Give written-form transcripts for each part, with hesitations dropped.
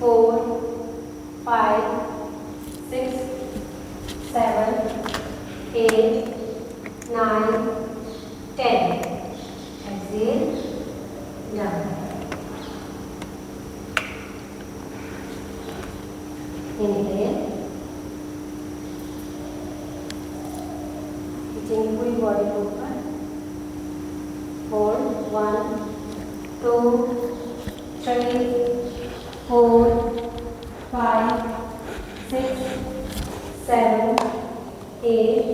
4 5 6 7 8 9 10. Exhale. Down. Inhale. खींचेंगे पूरी body को ऊपर. Hold. 1 2 3 4 5 6 7 8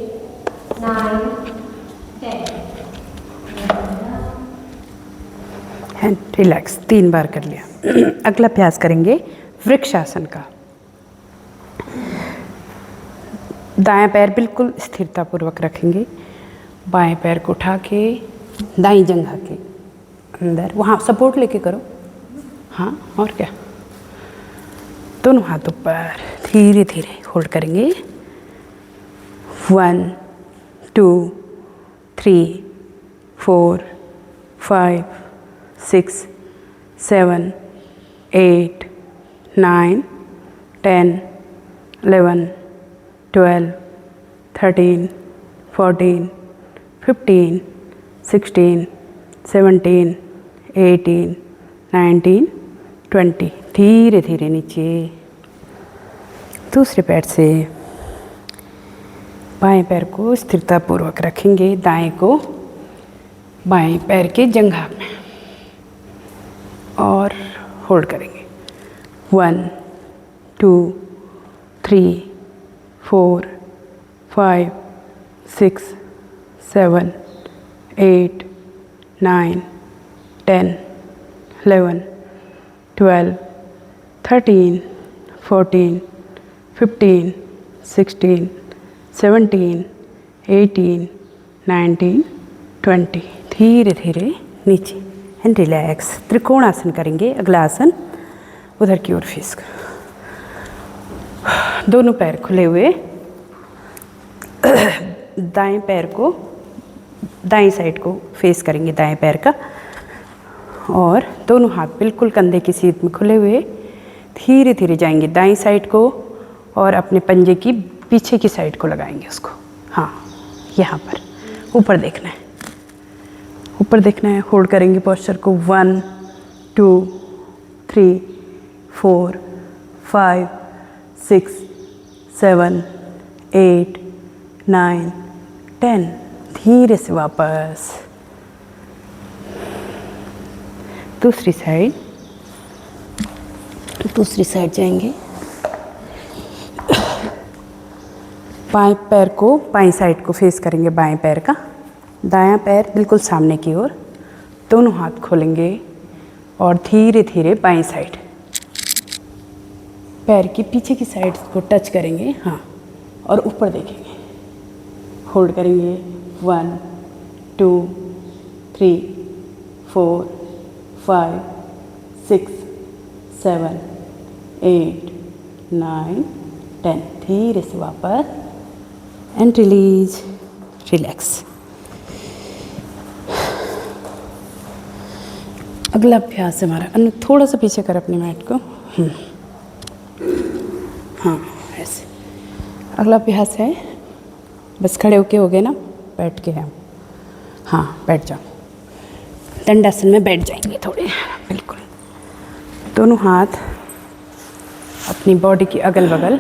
9 10. And relax. 3 बार कर लिया. अगला अभ्यास करेंगे वृक्षासन का. दायां पैर बिल्कुल स्थिरतापूर्वक रखेंगे. बाएं पैर को उठा के दाईं जंघा के अंदर वहाँ सपोर्ट लेके करो. हाँ, और क्या. दोनों हाथ ऊपर. धीरे धीरे होल्ड करेंगे. 1 2 3 4 5 6 7 8 9 10 11 12 13 14 15 16 17 18 19 20. धीरे धीरे नीचे. दूसरे पैर से बाएं पैर को स्थिरतापूर्वक रखेंगे. दाएं को बाएं पैर के जंघा में और होल्ड करेंगे. 1 2 3 4 5 6 7 8 9 10 11 12 13 14 15 16 17 18 19 20. धीरे धीरे नीचे. And relax. त्रिकोणासन करेंगे. अगला आसन उधर की ओर फेस कर. दोनों पैर खुले हुए. दाएं पैर को दाएं साइड को फेस करेंगे. दाएं पैर का. और दोनों हाथ बिल्कुल कंधे की सीध में खुले हुए. धीरे धीरे जाएंगे दाईं साइड को और अपने पंजे की पीछे की साइड को लगाएंगे उसको. हाँ, यहाँ पर ऊपर देखना है. ऊपर देखना है. होल्ड करेंगे पोस्चर को. 1 2 3 4 5 6 7 8 9 10. धीरे से वापस. दूसरी साइड जाएंगे. बाएं पैर को बाएं साइड को फेस करेंगे. बाएं पैर का. दायां पैर बिल्कुल सामने की ओर. दोनों हाथ खोलेंगे और धीरे धीरे बाएं साइड पैर की पीछे की साइड को टच करेंगे. हाँ, और ऊपर देखेंगे. होल्ड करेंगे. 1 2 3 4 5 6 7 8 9 10. धीरे से वापस. And release. रिलैक्स. अगला अभ्यास है हमारा. अनु थोड़ा सा पीछे कर अपने मैट को. हाँ, ऐसे. अगला अभ्यास है. बस खड़े होके हो गए ना. बैठ के हम. हाँ, बैठ जाओ. दंडासन में बैठ जाएंगे थोड़े. बिल्कुल. दोनों हाथ अपनी बॉडी की अगल बगल.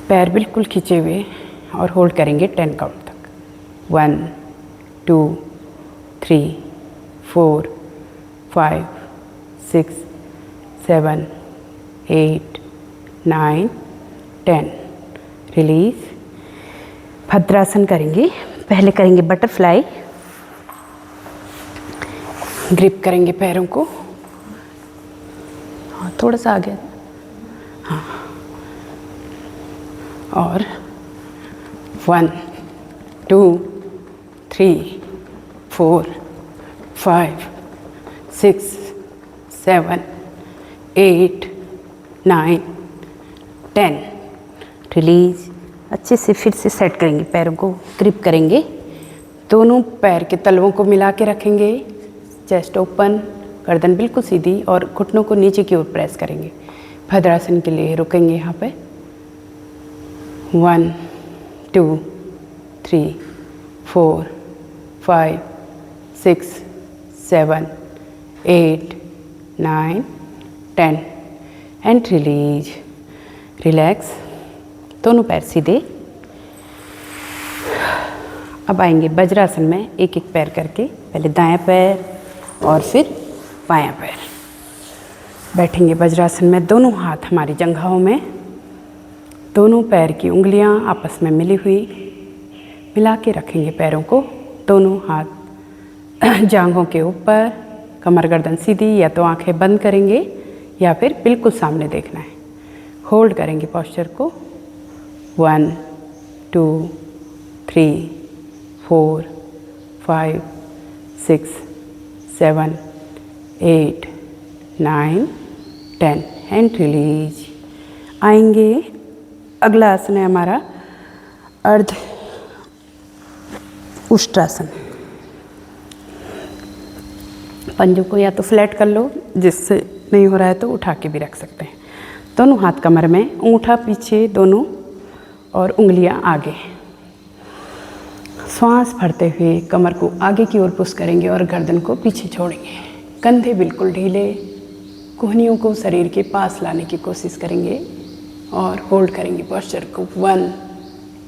पैर बिल्कुल खींचे हुए और होल्ड करेंगे 10 काउंट तक. 1 2 3 4 5 6 7 8 9 10. रिलीज. भद्रासन करेंगे. पहले करेंगे बटरफ्लाई. ग्रिप करेंगे पैरों को. हाँ, थोड़ा सा आगे. हाँ, और 1 2 3 4 5 6 7 8 9 10. रिलीज. अच्छे से फिर से सेट करेंगे. पैरों को ग्रिप करेंगे. दोनों पैर के तलवों को मिला के रखेंगे. Chest open. गर्दन बिल्कुल सीधी और घुटनों को नीचे की ओर प्रेस करेंगे। भद्रासन के लिए रुकेंगे यहाँ पे। 1 2 3 4 5 6 7 8 9 10 एंड रिलीज। रिलैक्स, दोनों पैर सीधे। अब आएंगे वज्रासन में, एक एक पैर करके, पहले दायां पैर और फिर बायां पैर। बैठेंगे वज्रासन में, दोनों हाथ हमारी जंघाओं में, दोनों पैर की उंगलियां आपस में मिली हुई, मिला के रखेंगे पैरों को। दोनों हाथ जांघों के ऊपर, कमर गर्दन सीधी, या तो आंखें बंद करेंगे या फिर बिल्कुल सामने देखना है। होल्ड करेंगे पोस्चर को। 1 2 3 4 5 6 7 8 9 10 एंड रिलीज। आएंगे, अगला आसन है हमारा अर्ध उष्ट्रासन। पंजों को या तो फ्लैट कर लो, जिससे नहीं हो रहा है तो उठा के भी रख सकते हैं। दोनों हाथ कमर में, अंगूठा पीछे दोनों और उंगलियां आगे। श्वास भरते हुए कमर को आगे की ओर पुश करेंगे और गर्दन को पीछे छोड़ेंगे। कंधे बिल्कुल ढीले, कोहनियों को शरीर के पास लाने की कोशिश करेंगे और होल्ड करेंगे पोस्चर को। 1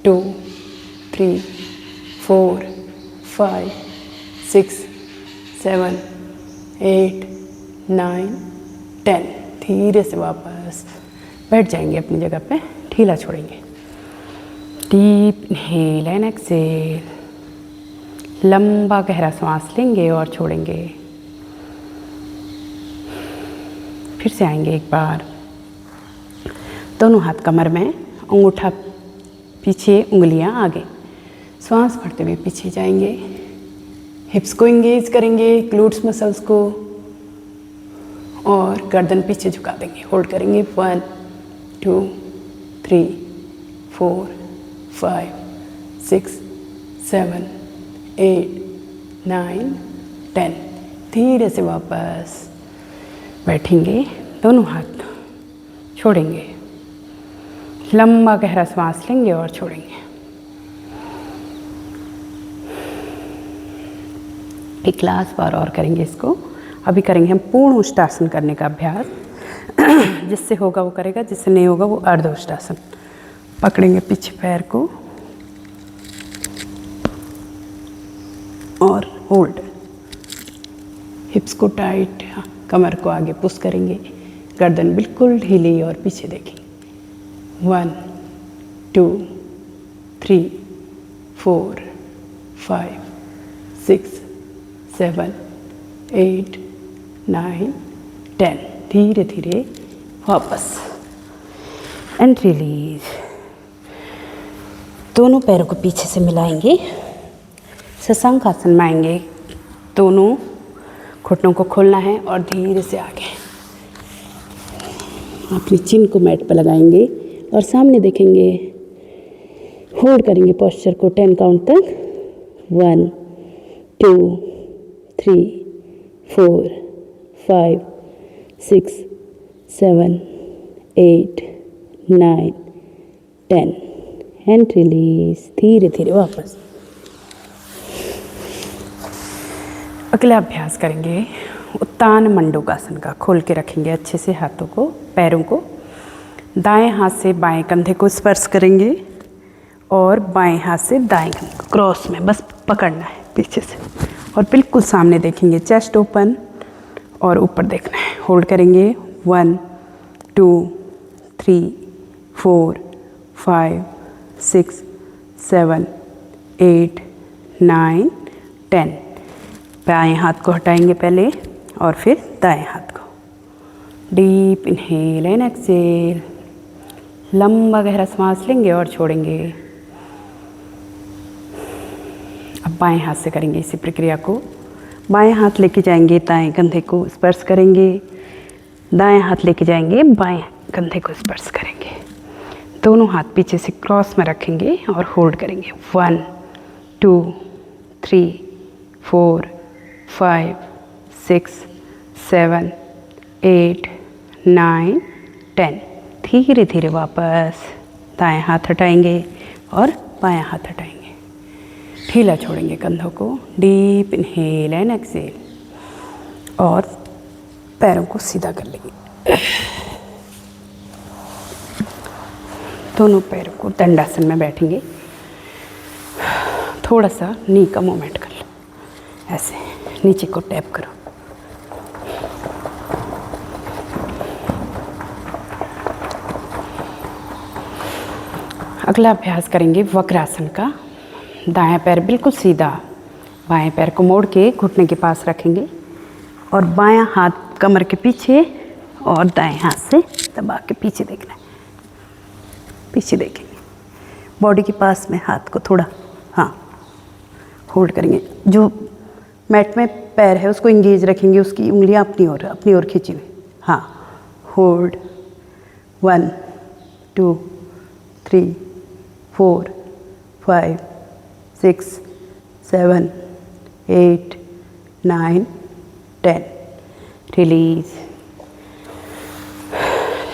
2 3 4 5 6 7 8 9 10। धीरे से वापस बैठ जाएंगे अपनी जगह पे, ढीला छोड़ेंगे। Deep inhale and exhale. लंबा गहरा सांस लेंगे और छोड़ेंगे। फिर से आएंगे एक बार, दोनों हाथ कमर में, अंगूठा पीछे, उंगलियां आगे। श्वास भरते हुए पीछे जाएंगे, हिप्स को एंगेज करेंगे, ग्लूट्स मसल्स को, और गर्दन पीछे झुका देंगे। होल्ड करेंगे। 1 2 3 4 5 6 7 8 9 10। धीरे से वापस बैठेंगे, दोनों हाथ छोड़ेंगे। लंबा गहरा सांस लेंगे और छोड़ेंगे। एक लास्ट बार और करेंगे इसको। अभी करेंगे हम पूर्ण उष्ट्रासन करने का अभ्यास। जिससे होगा वो करेगा, जिससे नहीं होगा वो अर्ध उष्ट्रासन। पकड़ेंगे पीछे पैर को और होल्ड। हिप्स को टाइट, कमर को आगे पुश करेंगे, गर्दन बिल्कुल ढीली और पीछे देखेंगे। 1 2 3 4 5 6 7 8 9 10। धीरे धीरे वापस एंड रिलीज। दोनों पैरों को पीछे से मिलाएंगे, शशांक आसन में आएंगे। दोनों घुटनों को खोलना है और धीरे से आगे अपनी चिन को मैट पर लगाएंगे और सामने देखेंगे। होल्ड करेंगे पोस्चर को 10 काउंट तक। 1 2 3 4 5 6 7 8 9 10 एंड रिलीज। धीरे धीरे वापस। अगला अभ्यास करेंगे उत्तान मंडूकासन का। खोल के रखेंगे अच्छे से हाथों को, पैरों को। दाएं हाथ से बाएं कंधे को स्पर्श करेंगे और बाएं हाथ से दाएं कंधे को क्रॉस में बस पकड़ना है पीछे से, और बिल्कुल सामने देखेंगे, चेस्ट ओपन और ऊपर देखना है। होल्ड करेंगे। 1 2 3 4 5 6 7 8 9 10। बाएं हाथ को हटाएंगे पहले और फिर दाएं हाथ को। Deep inhale and exhale. लंबा गहरा सांस लेंगे और छोड़ेंगे। अब बाएं हाथ से करेंगे इसी प्रक्रिया को। बाएं हाथ लेके जाएंगे, दाएं कंधे को स्पर्श करेंगे। दाएं हाथ लेके जाएंगे, बाएं कंधे को स्पर्श करेंगे। दोनों हाथ पीछे से क्रॉस में रखेंगे और होल्ड करेंगे। 1 2 3 4 5 6 7 8 9 10। धीरे धीरे वापस दाएं हाथ हटाएंगे और बायां हाथ हटाएंगे। ढीला छोड़ेंगे कंधों को। डीप इनहेल एंड एक्सहेल और पैरों को सीधा कर लेंगे। दोनों पैरों को दंडासन में बैठेंगे। थोड़ा सा नी का मूवमेंट कर लो, ऐसे नीचे को टैप करो। अगला अभ्यास करेंगे वक्रासन का। दायां पैर बिल्कुल सीधा, बाएं पैर को मोड़ के घुटने के पास रखेंगे और बायां हाथ कमर के पीछे और दाएं हाथ से दबा के पीछे देखना है। पीछे देखेंगे, बॉडी के पास में हाथ को थोड़ा होल्ड करेंगे। जो मैट में पैर है उसको इंगेज रखेंगे, उसकी उंगलियां अपनी ओर खींची हुई। होल्ड 1 2 3 4 5 6 7 8 9 10। रिलीज।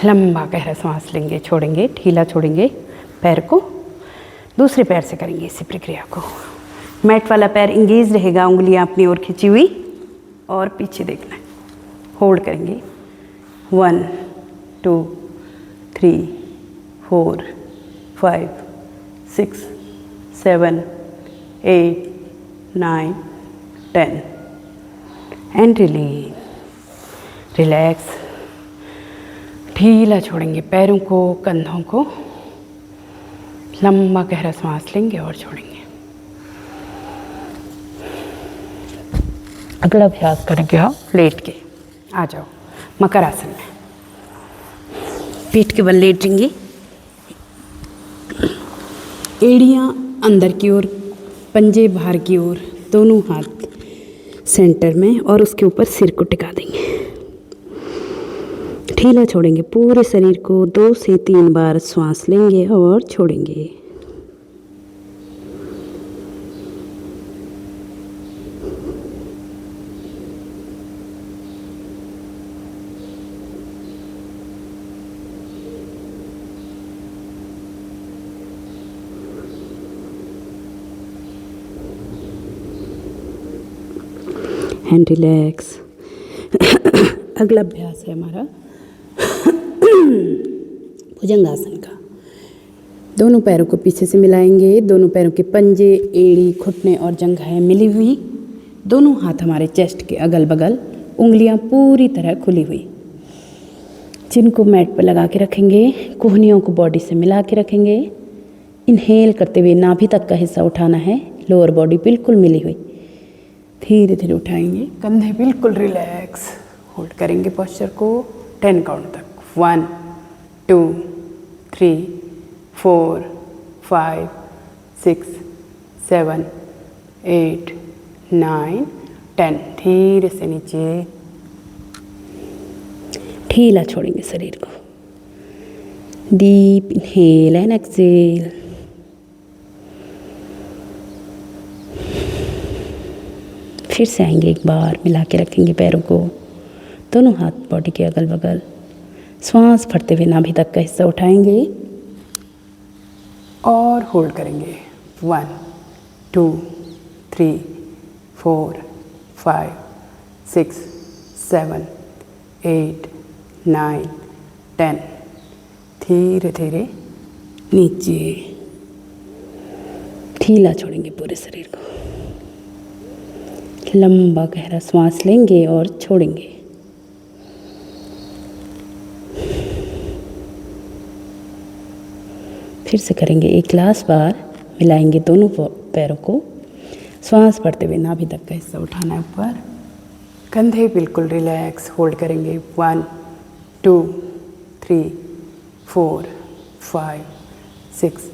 लंबा गहरा सांस लेंगे, छोड़ेंगे, ढीला छोड़ेंगे पैर को। दूसरे पैर से करेंगे इसी प्रक्रिया को। मैट वाला पैर इंगेज रहेगा, उंगलियां अपनी ओर खींची हुई और पीछे देखना है। होल्ड करेंगे 1 2 3 4 5 6 7 8 9 10 एंड रिलीज। रिलैक्स। ढीला छोड़ेंगे पैरों को, कंधों को। लंबा गहरा सांस लेंगे और छोड़ेंगे। अगला अभ्यास करेंगे हम लेट के। आ जाओ मकर आसन में। पीठ के बल लेटेंगे, एड़ियाँ अंदर की ओर, पंजे बाहर की ओर, दोनों हाथ सेंटर में और उसके ऊपर सिर को टिका देंगे। ढीला छोड़ेंगे पूरे शरीर को। 2 से 3 बार श्वास लेंगे और छोड़ेंगे। And relax. अगला अभ्यास है हमारा भुजंगासन का। दोनों पैरों को पीछे से मिलाएंगे। दोनों पैरों के पंजे, एड़ी, घुटने और जंघाएं मिली हुई। दोनों हाथ हमारे चेस्ट के अगल बगल, उंगलियां पूरी तरह खुली हुई। चिन को मैट पर लगा के रखेंगे। कोहनियों को बॉडी से मिला के रखेंगे। इनहेल करते हुए नाभि तक का हिस्सा उठाना है। लोअर बॉडी बिल्कुल मिली हुई। धीरे धीरे उठाएंगे, कंधे बिल्कुल रिलैक्स। होल्ड करेंगे पोस्चर को 10 काउंट तक। 1 2 3 4 5 6 7 8 9 10। धीरे से नीचे ढीला छोड़ेंगे शरीर को। Deep inhale and exhale. फिर से आएंगे, एक बार मिला के रखेंगे पैरों को। दोनों हाथ बॉडी के अगल बगल। श्वास भरते हुए नाभि तक का हिस्सा उठाएंगे और होल्ड करेंगे। 1 2 3 4 5 6 7 8 9 10। धीरे धीरे नीचे ढीला छोड़ेंगे पूरे शरीर को। लंबा गहरा श्वास लेंगे और छोड़ेंगे। फिर से करेंगे, एक लास्ट बार मिलाएंगे दोनों पैरों को। श्वास भरते हुए नाभि तक का हिस्सा उठाना है ऊपर। कंधे बिल्कुल रिलैक्स। होल्ड करेंगे 1 2 3 4 5 6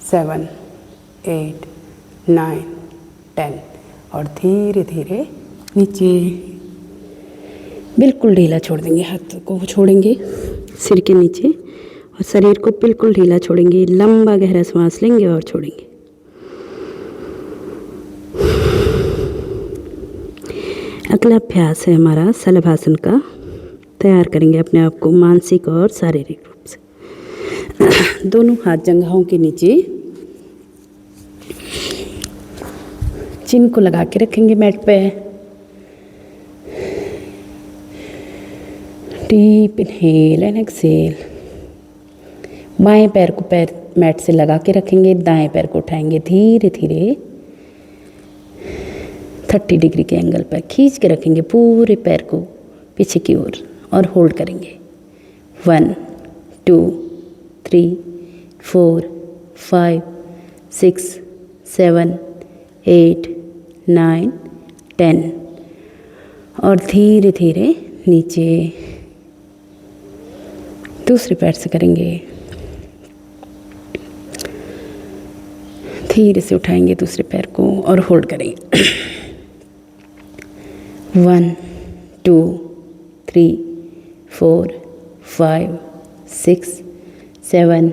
7 8 9 10 और धीरे धीरे नीचे बिल्कुल ढीला छोड़ देंगे। हाथ को छोड़ेंगे सिर के नीचे और शरीर को बिल्कुल ढीला छोड़ेंगे। लंबा गहरा सांस लेंगे और छोड़ेंगे। अगला अभ्यास है हमारा शलभासन का। तैयार करेंगे अपने आप को मानसिक और शारीरिक रूप से। दोनों हाथ जंघाओं के नीचे, चिन को लगा के रखेंगे मैट पे। Deep inhale and exhale. बाएं पैर को मैट से लगा के रखेंगे, दाएं पैर को उठाएंगे धीरे धीरे 30 डिग्री के एंगल पर खींच के रखेंगे पूरे पैर को पीछे की ओर और होल्ड करेंगे। 1 2 3 4 5 6 7 8 9 10 और धीरे धीरे नीचे दूसरे पैर से करेंगे। धीरे से उठाएंगे दूसरे पैर को और होल्ड करेंगे। 1 2 3 4 5 6 7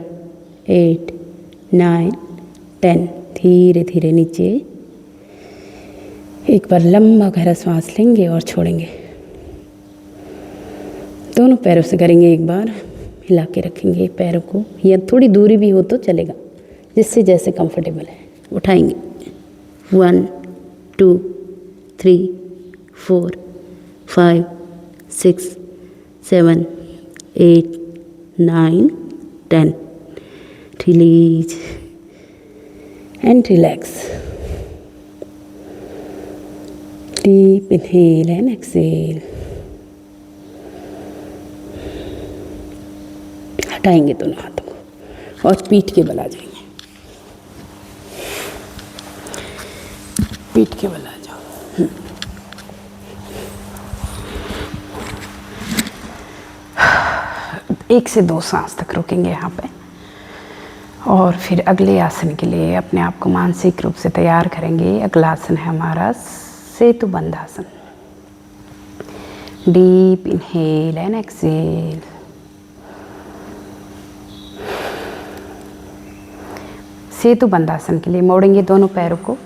8 9 10 धीरे धीरे नीचे। एक बार लंबा गहरा सांस लेंगे और छोड़ेंगे। दोनों पैरों से करेंगे, एक बार हिला के रखेंगे पैरों को, या थोड़ी दूरी भी हो तो चलेगा, जिससे जैसे कंफर्टेबल है। उठाएंगे 1 2 3 4 5 6 7 8 9 10 release and relax. Deep inhale and exhale. हटाएंगे दोनों हाथों को और पीठ के बल आ जाएंगे। पीठ के बल आ जाओ। 1 से 2 सांस तक रुकेंगे यहाँ पे और फिर अगले आसन के लिए अपने आप को मानसिक रूप से तैयार करेंगे। अगला आसन है हमारा Setu Bandhasana. Deep inhale and exhale. Setu Bandhasana के लिए मोड़ेंगे दोनों पैरों को,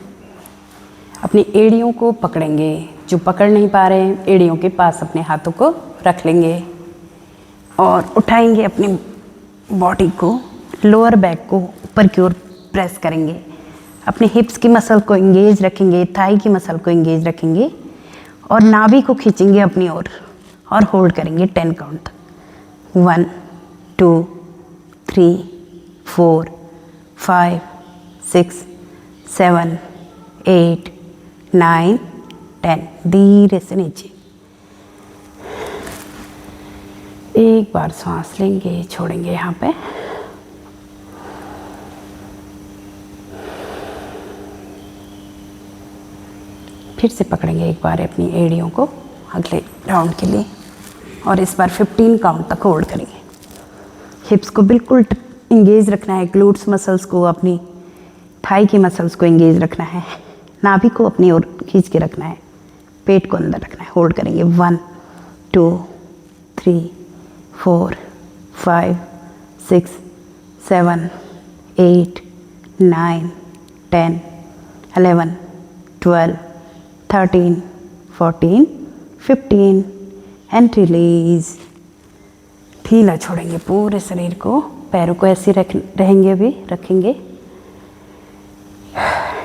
अपनी एड़ियों को पकड़ेंगे। जो पकड़ नहीं पा रहे हैं, एड़ियों के पास अपने हाथों को रख लेंगे और उठाएंगे अपनी बॉडी को, लोअर बैक को ऊपर की ओर प्रेस करेंगे। अपने हिप्स की मसल को एंगेज रखेंगे, थाई की मसल को एंगेज रखेंगे और नाभि को खींचेंगे अपनी ओर और होल्ड करेंगे 10 काउंट तक। 1 2 3 4 5 6 7 8 9 10 धीरे से नीचे। एक बार सांस लेंगे, छोड़ेंगे यहाँ पे। फिर से पकड़ेंगे एक बार अपनी एड़ियों को अगले राउंड के लिए और इस बार 15 काउंट तक होल्ड करेंगे। हिप्स को बिल्कुल इंगेज रखना है, ग्लूट्स मसल्स को, अपनी थाई की मसल्स को इंगेज रखना है, नाभि को अपनी ओर खींच के रखना है, पेट को अंदर रखना है। होल्ड करेंगे 1 2 3 4 5 6 7 8 9 10 11 12 13 14 15 एंड रिलीज। ढीला छोड़ेंगे पूरे शरीर को, पैरों को ऐसे रहेंगे, अभी रखेंगे।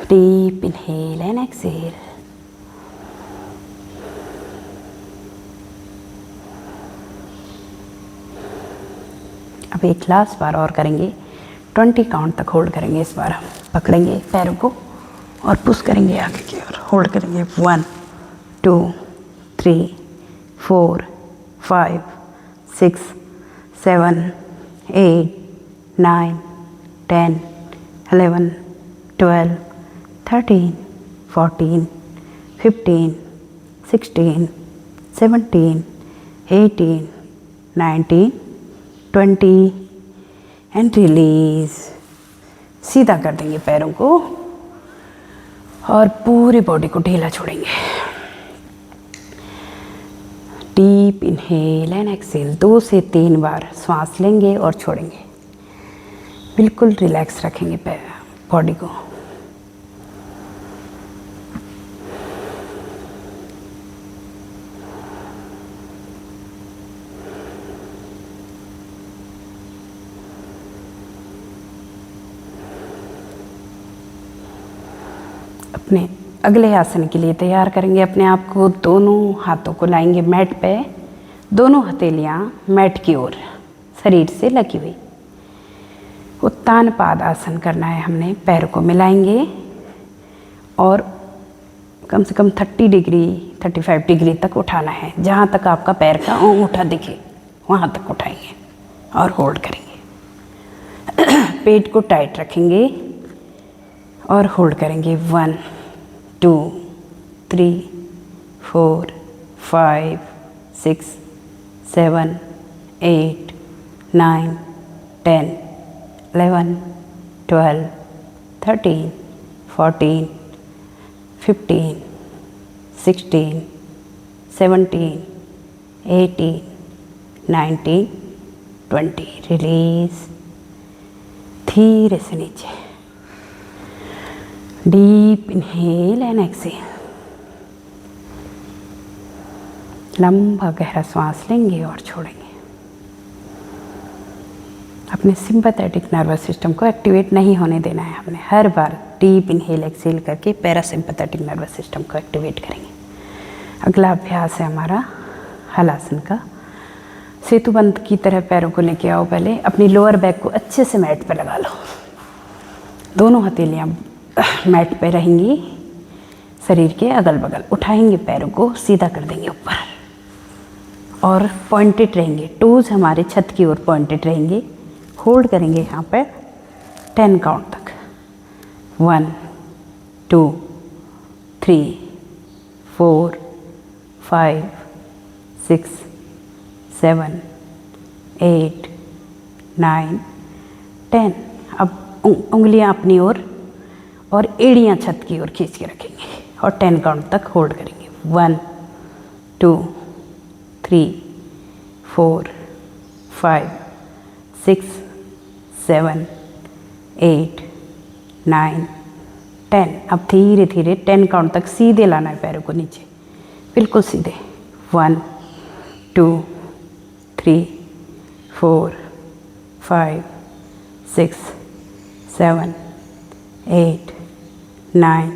Deep inhale and exhale. अब एक लास्ट बार और करेंगे, 20 काउंट तक होल्ड करेंगे। इस बार हम पकड़ेंगे पैरों को और पुश करेंगे आगे की ओर। होल्ड करेंगे 1 2 3 4 5 6 7 8 9 10 11 12 13 14 15 16 17 18 19 20 एंड रिलीज। सीधा कर देंगे पैरों को और पूरी बॉडी को ढीला छोड़ेंगे। Deep inhale and exhale. 2 से 3 बार सांस लेंगे और छोड़ेंगे। बिल्कुल रिलैक्स रखेंगे बॉडी को। अपने अगले आसन के लिए तैयार करेंगे अपने आप को। दोनों हाथों को लाएंगे मैट पे, दोनों हथेलियाँ मैट की ओर शरीर से लगी हुई। उत्तान पाद आसन करना है हमने। पैरों को मिलाएंगे और कम से कम 30 डिग्री 35 डिग्री तक उठाना है। जहाँ तक आपका पैर का अंगूठा दिखे वहाँ तक उठाएंगे और होल्ड करेंगे। पेट को टाइट रखेंगे और होल्ड करेंगे। 1 2 3 4 5 6 7 8 9 10 11 12 13 14 15 16 17 18 19 20। रिलीज। धीरे से नीचे। Deep inhale and exhale. लंबा गहरा सांस लेंगे और छोड़ेंगे। अपने सिंपैथेटिक नर्वस सिस्टम को एक्टिवेट नहीं होने देना है हमने। हर बार डीप इनहेल एक्सहेल करके पैरासिम्पैथेटिक नर्वस सिस्टम को एक्टिवेट करेंगे। अगला अभ्यास है हमारा हलासन का। सेतुबंद की तरह पैरों को लेके आओ। पहले अपनी लोअर बैक को अच्छे से मैट पर लगा लो। दोनों हथेलियाँ मैट पे रहेंगी, शरीर के अगल बगल। उठाएंगे, पैरों को सीधा कर देंगे ऊपर और पॉइंटेड रहेंगे। टोज हमारे छत की ओर पॉइंटेड रहेंगे। होल्ड करेंगे यहाँ पर 10 काउंट तक। 1 2 3 4 5 6 7 8 9 10। अब उंगलियां अपनी ओर और एड़ियां छत की ओर खींच के रखेंगे और 10 काउंट तक होल्ड करेंगे। 1 2 3 4 5 6 7 8 9 10। अब धीरे धीरे 10 काउंट तक सीधे लाना है पैरों को नीचे, बिल्कुल सीधे। 1 2 3 4 5 6 7 8 9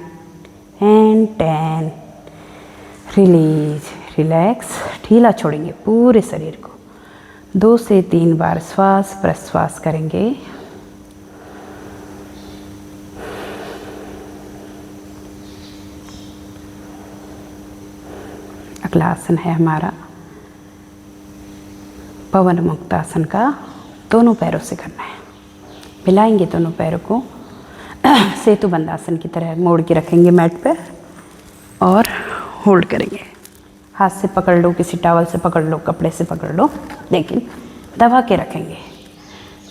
एंड 10। रिलीज। रिलैक्स। ढीला छोड़ेंगे पूरे शरीर को। 2 से 3 बार श्वास प्रश्वास करेंगे। अगला आसन है हमारा पवन मुक्त आसन का। दोनों पैरों से करना है। मिलाएंगे दोनों पैरों को सेतुबंद आसन की तरह मोड़ के रखेंगे मैट पर और होल्ड करेंगे। हाथ से पकड़ लो, किसी टॉवल से पकड़ लो, कपड़े से पकड़ लो, लेकिन दबा के रखेंगे।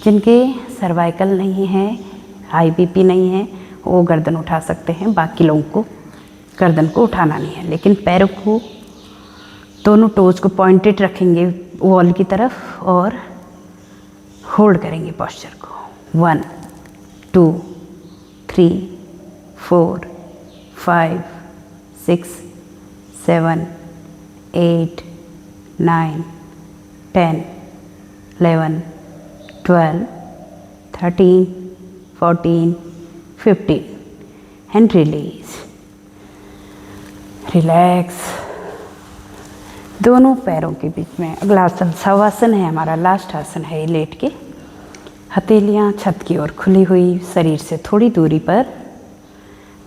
जिनके सर्वाइकल नहीं है, हाई बीपी नहीं है, वो गर्दन उठा सकते हैं। बाकी लोगों को गर्दन को उठाना नहीं है। लेकिन पैरों को, दोनों टोज को पॉइंटेड रखेंगे वॉल की तरफ और होल्ड करेंगे पोस्चर को। 1 2 3 4 5 6 7 8 9 10 11 12 13 14 15 एंड रिलीज। रिलैक्स। दोनों पैरों के बीच में अगला आसन शवासन है हमारा। लास्ट आसन है ये। लेट के हथेलियाँ छत की ओर खुली हुई, शरीर से थोड़ी दूरी पर,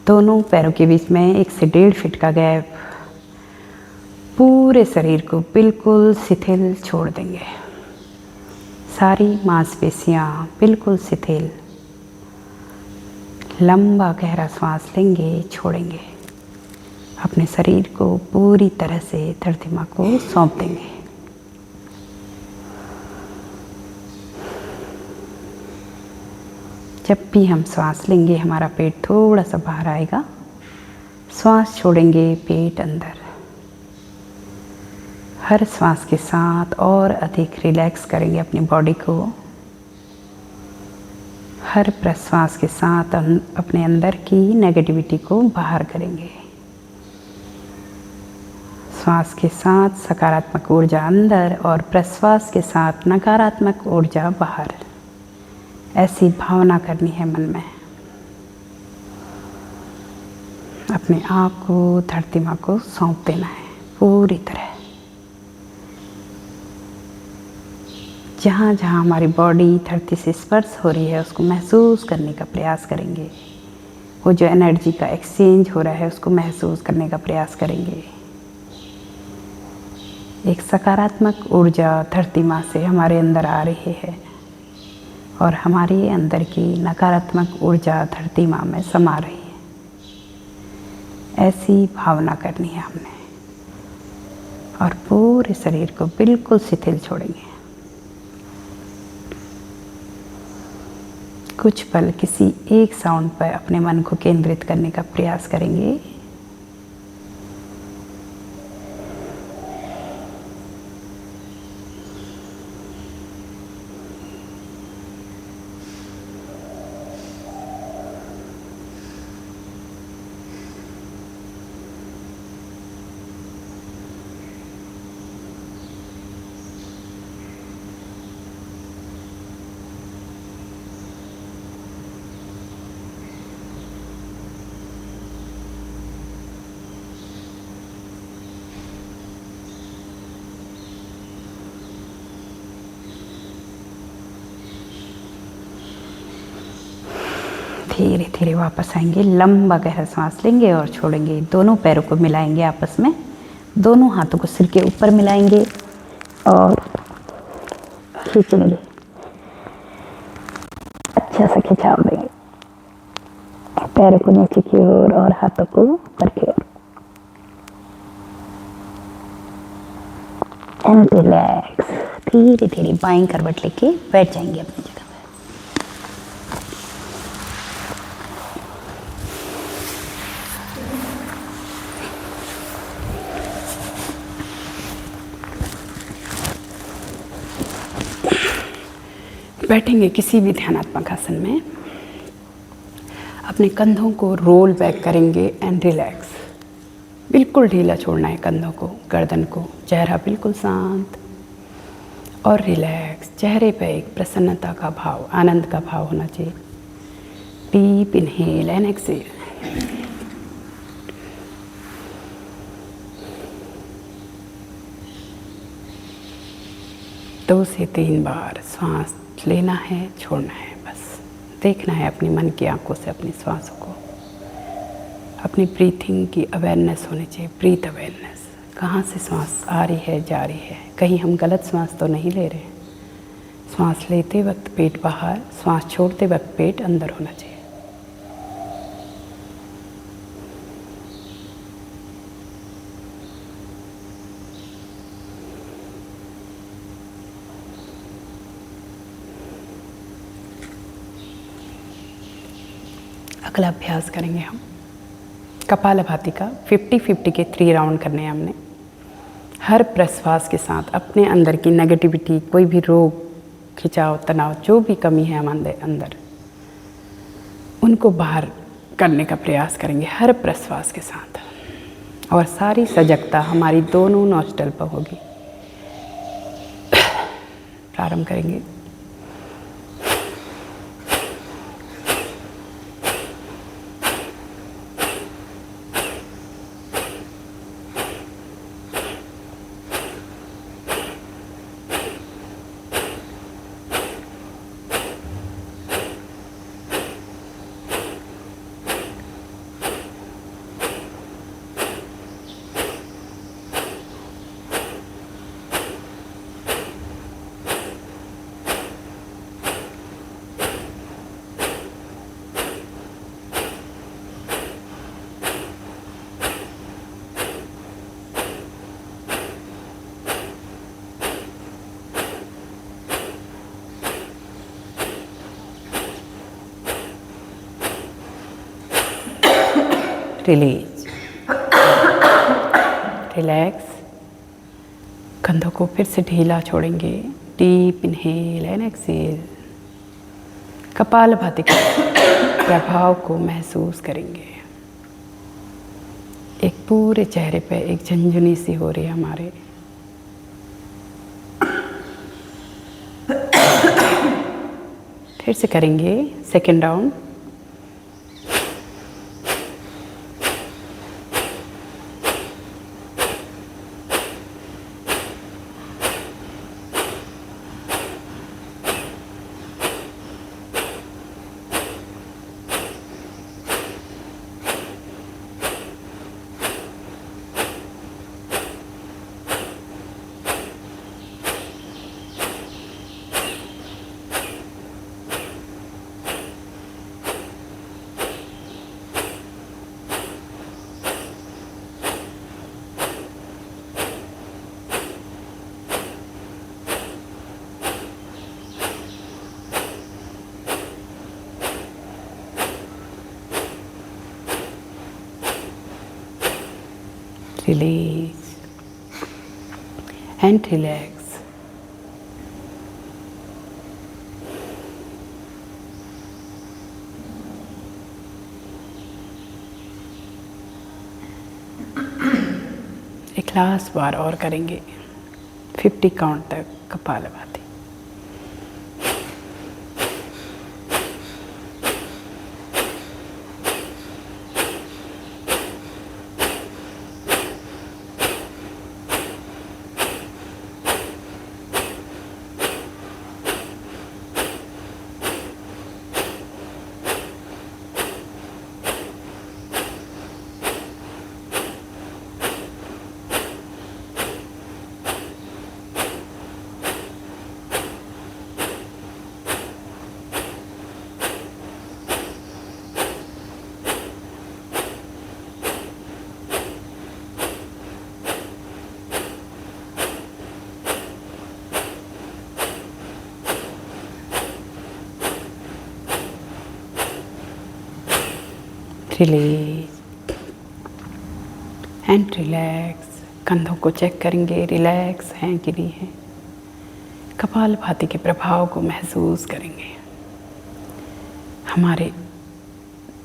दोनों पैरों के बीच में 1 से 1.5 फीट का गैप। पूरे शरीर को बिल्कुल शिथिल छोड़ देंगे। सारी मांसपेशियाँ बिल्कुल शिथिल। लंबा गहरा सांस लेंगे, छोड़ेंगे। अपने शरीर को पूरी तरह से धरतीमा को सौंप देंगे। जब भी हम सांस लेंगे हमारा पेट थोड़ा सा बाहर आएगा। सांस छोड़ेंगे, पेट अंदर। हर सांस के साथ और अधिक रिलैक्स करेंगे अपनी बॉडी को। हर प्रश्वास के साथ अपने अंदर की नेगेटिविटी को बाहर करेंगे। श्वास के साथ सकारात्मक ऊर्जा अंदर और प्रश्वास के साथ नकारात्मक ऊर्जा बाहर। ऐसी भावना करनी है मन में। अपने आप को, धरती माँ को सौंप देना है पूरी तरह। जहाँ जहाँ हमारी बॉडी धरती से स्पर्श हो रही है उसको महसूस करने का प्रयास करेंगे। वो जो एनर्जी का एक्सचेंज हो रहा है उसको महसूस करने का प्रयास करेंगे। एक सकारात्मक ऊर्जा धरती माँ से हमारे अंदर आ रही है और हमारे अंदर की नकारात्मक ऊर्जा धरती माँ में समा रही है। ऐसी भावना करनी है हमने और पूरे शरीर को बिल्कुल शिथिल छोड़ेंगे। कुछ पल किसी एक साउंड पर अपने मन को केंद्रित करने का प्रयास करेंगे। धीरे धीरे वापस आएंगे, लंबा गहरा सांस लेंगे और छोड़ेंगे। दोनों पैरों को मिलाएंगे आपस में, दोनों हाथों को सिर के ऊपर मिलाएंगे और खींचेंगे। अच्छा सा खिंचाव देंगे, पैरों को नीचे की ओर और हाथों को ऊपर की ओर। And relax. धीरे धीरे बाईं करवट लेके बैठ जाएंगे अपनी जगह। बैठेंगे किसी भी ध्यानात्मक आसन में, अपने कंधों को रोल बैक करेंगे एंड रिलैक्स। बिल्कुल ढीला छोड़ना है कंधों को, गर्दन को, चेहरा बिल्कुल शांत और रिलैक्स। चेहरे पे एक प्रसन्नता का भाव, आनंद का भाव होना चाहिए। Deep inhale and exhale. 2 से 3 बार सांस लेना है, छोड़ना है। बस देखना है अपनी मन की आंखों से अपनी श्वासों को। अपनी ब्रीथिंग की अवेयरनेस होनी चाहिए, ब्रीथ अवेयरनेस। कहाँ से सांस आ रही है, जा रही है, कहीं हम गलत सांस तो नहीं ले रहे। सांस लेते वक्त पेट बाहर, सांस छोड़ते वक्त पेट अंदर होना चाहिए। अगला अभ्यास करेंगे हम कपालभाति का। 50-50 के 3 राउंड करने हैं हमने। हर प्रश्वास के साथ अपने अंदर की नेगेटिविटी, कोई भी रोग, खिंचाव, तनाव, जो भी कमी है हमारे अंदर, उनको बाहर करने का प्रयास करेंगे हर प्रश्वास के साथ। और सारी सजगता हमारी दोनों नॉस्ट्रल पर होगी। प्रारंभ करेंगे। Release, relax. कंधों को फिर से ढीला छोड़ेंगे। Deep inhale and exhale. Kapalbhati के प्रभाव को महसूस करेंगे। एक पूरे चेहरे पे एक झंझनी सी हो रही है हमारे। फिर से करेंगे second round. release and relax. एक लास्ट बार और करेंगे 50 काउंट तक कपालभाति। Release and relax. कंधों को चेक करेंगे, रिलैक्स हैं कि नहीं है। कपालभाति के प्रभाव को महसूस करेंगे। हमारे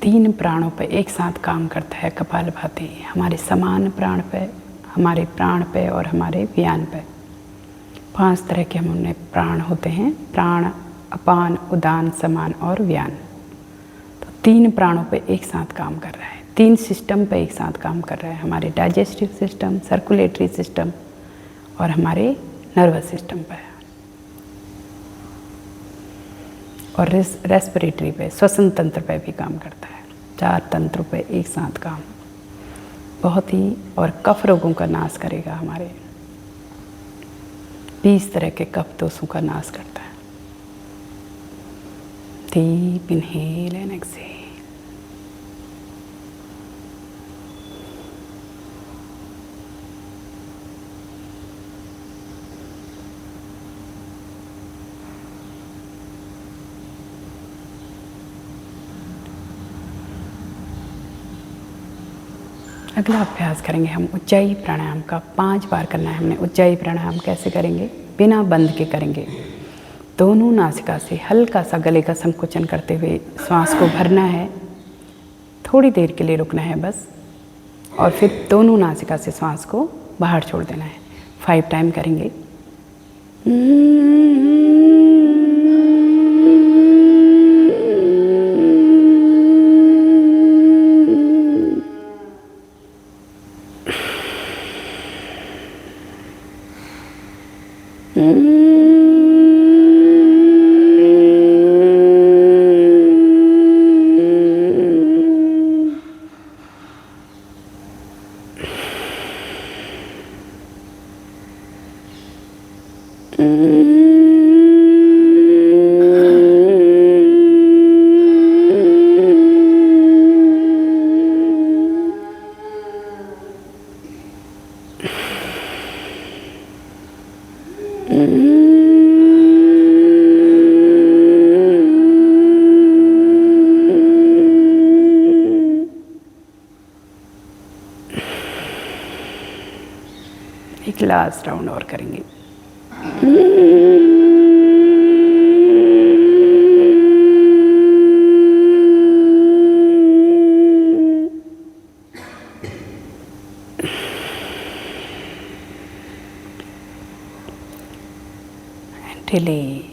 3 प्राणों पर एक साथ काम करता है कपालभाति। हमारे समान प्राण पे, हमारे प्राण पे और हमारे व्यान पे। 5 तरह के हमने प्राण होते हैं, प्राण, अपान, उदान, समान और व्यान। 3 प्राणों पे एक साथ काम कर रहा है, 3 सिस्टम पे एक साथ काम कर रहा है। हमारे डाइजेस्टिव सिस्टम, सर्कुलेटरी सिस्टम और हमारे नर्वस सिस्टम पे और रेस्पिरेटरी पे, श्वसन तंत्र पे भी काम करता है। 4 तंत्रों पे एक साथ काम बहुत ही, और कफ रोगों का नाश करेगा। हमारे 20 तरह के कफ दोषों का नाश करता है। Deep inhale and exhale. अगला अभ्यास करेंगे हम उज्जाई प्राणायाम का। 5 बार करना है हमने। उज्जाई प्राणायाम कैसे करेंगे? बिना बंद के करेंगे। दोनों नासिका से हल्का सा गले का संकुचन करते हुए श्वास को भरना है। थोड़ी देर के लिए रुकना है बस, और फिर दोनों नासिका से श्वास को बाहर छोड़ देना है। 5 टाइम करेंगे। एक लास्ट राउंड और करेंगे। रिलीज।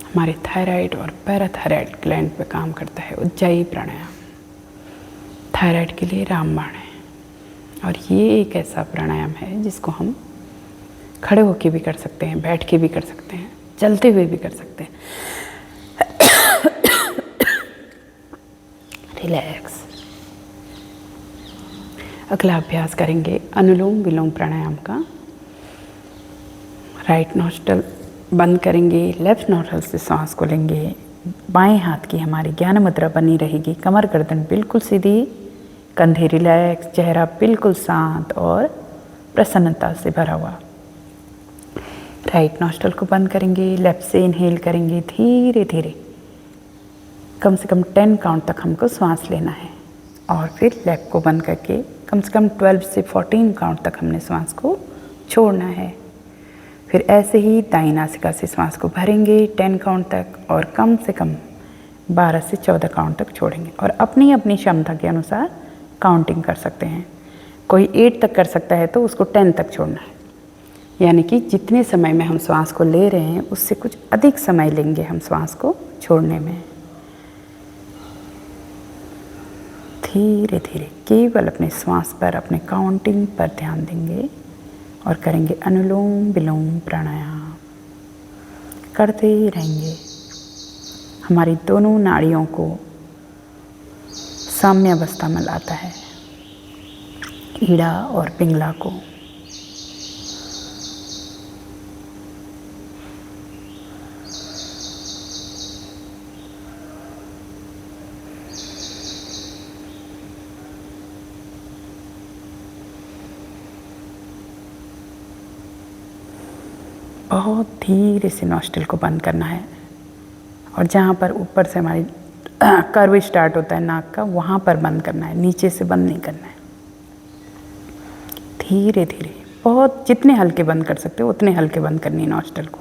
हमारे थायराइड और पैराथायराइड ग्लैंड पे काम करता है उज्जाई प्राणायाम। थायराइड के लिए रामबाण है, और ये एक ऐसा प्राणायाम है जिसको हम खड़े होके भी कर सकते हैं, बैठ के भी कर सकते हैं, चलते हुए भी कर सकते हैं। रिलैक्स। अगला अभ्यास करेंगे अनुलोम विलोम प्राणायाम का। राइट नोस्ट्रल बंद करेंगे, लेफ्ट नोस्ट्रल से सांस को लेंगे। बाएं हाथ की हमारी ज्ञान मुद्रा बनी रहेगी। कमर गर्दन बिल्कुल सीधी, कंधे रिलैक्स, चेहरा बिल्कुल शांत और प्रसन्नता से भरा हुआ। राइट नोस्ट्रल को बंद करेंगे, लेफ्ट से इनहेल करेंगे धीरे धीरे। कम से कम 10 काउंट तक हमको सांस लेना है। और फिर लेफ्ट को बंद करके कम से कम 12 से 14 काउंट तक हमने श्वास को छोड़ना है। फिर ऐसे ही दाईं नासिका से श्वास को भरेंगे 10 काउंट तक और कम से कम 12 से 14 काउंट तक छोड़ेंगे। और अपनी अपनी क्षमता के अनुसार काउंटिंग कर सकते हैं। कोई 8 तक कर सकता है तो उसको 10 तक छोड़ना है, यानी कि जितने समय में हम श्वास को ले रहे हैं उससे कुछ अधिक समय लेंगे हम श्वास को छोड़ने में। धीरे धीरे केवल अपने श्वास पर, अपने काउंटिंग पर ध्यान देंगे और करेंगे अनुलोम विलोम प्राणायाम। करते रहेंगे। हमारी दोनों नाड़ियों को साम्य अवस्था में लाता है, ईड़ा और पिंगला को। बहुत धीरे से नॉस्ट्रिल को बंद करना है और जहाँ पर ऊपर से हमारी कर्व स्टार्ट होता है नाक का, वहाँ पर बंद करना है, नीचे से बंद नहीं करना है। धीरे धीरे बहुत जितने हल्के बंद कर सकते हो उतने हल्के बंद करनी है नॉस्ट्रिल को।